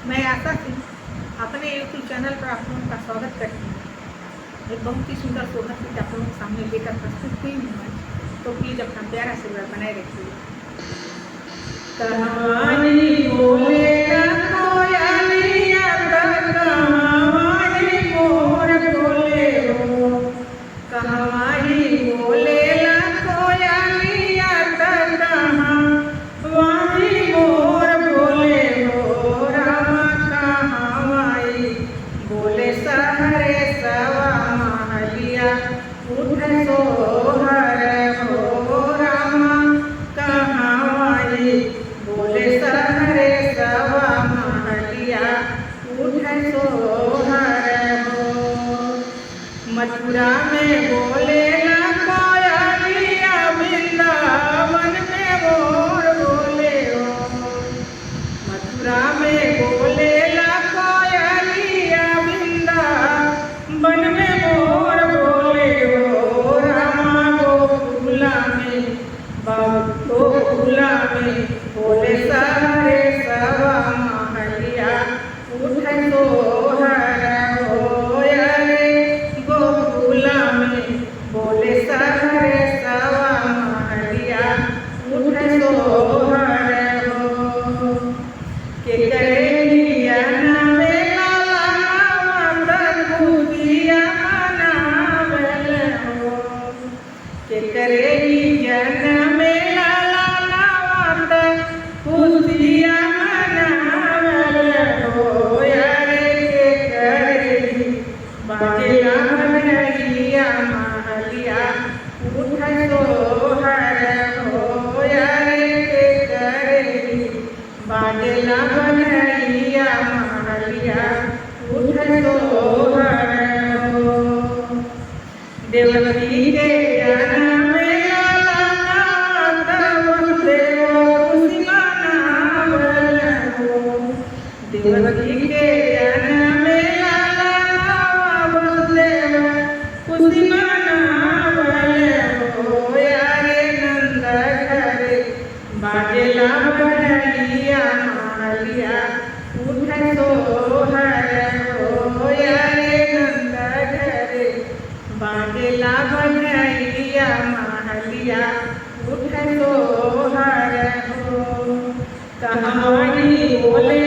मैं आशा से अपने यूट्यूब चैनल पर आप लोगों का स्वागत करती हूँ। एक बहुत ही सुंदर शोभा गीत आप लोगों के सामने लेकर प्रस्तुत हुई हूँ मैं, तो प्लीज अपना प्यारा आशीर्वाद बनाए रखिए। कहानी बोले कोयलिया कहानी मोर बोले हो, कहानी बोले कोयलिया कहानी मोर बोले हो। रामा कहावाई बोले सहरे सवा महलिया उठ सोहर हो। रामा कहावाई बोले सहरे सवा महलिया उठ सोहर हो। मथुरा में बोले ना कोयलिया वृंदावन में मोर बोले हो। मथुरा में बोले ना कोयलिया वृंदावन में मोर बोले हो। रामा गोकुला में बोले सारे सवा महलिया उठ सोहर हो। अरे गोकुला में बोले सारे सवा महलिया उठ सोहर हो। के करेलिया नामे लाला नाम खुदिया नावल हो। के करेलिया नामे लाला नाम खुदिया नावल हो। अरे के करेली बाजेला महलिया महलिया उठ सोहर हो। अरे के करेली बाजेला महलिया महलिया उठ सोहर हो। देवकी के जन्म में लाला नाथ वसुदेव कुसुमानावल हो। देवकी के जन्म में लाला नाथ वसुदेव कुसुमानावल हो। अरे नंद घरे बाजेला महलिया महलिया उठ सोहर हो। अरे नंद घरे बाजेला महलिया महलिया उठ सोहर हो। कहानी बोले